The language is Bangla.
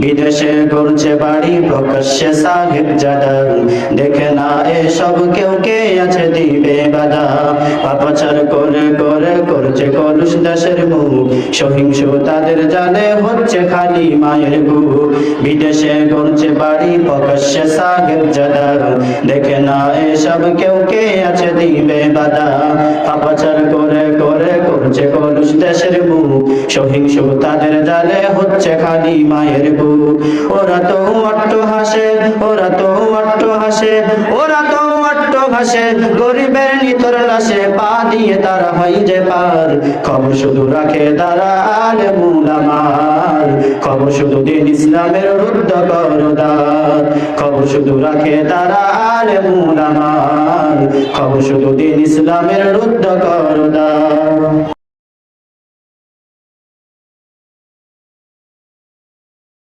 বিদেশে করছে বাড়ি প্রকাশ্যে সাহেব জাদা, দেখে না এসব কেউ কে আছে দিবে বাধা। পাপাচার করে করে করছে কলুষ দেশের মুখ, সহিংসতাদের জালে হচ্ছে খালি মায়ের বুক। বিদেশে করছে বাড়ি প্রকাশ্যে সাহেব জাদা, দেখে না এসব কেউ কে আছে দিবে বাধা। পাপাচার করে করে করছে কলুষ দেশের মুখ, সহিংসতাদের জালে হচ্ছে খালি মায়ের বুক। ওরা তো অট্ট হাসে, ওরা তো অট্ট হাসে, ওরা তো অট্ট হাসে, গরিবের নিতর লাশে পা দিয়ে তারা হয় যে পার। খবর শুধু রাখে তারা আলেম উলামার, খবর শুধু দিন ইসলামের রুদ্ধ করদার। খবর শুধু রাখে তারা আলেম উলামার, খবর শুধু দিন ইসলামের রুদ্ধ করদার।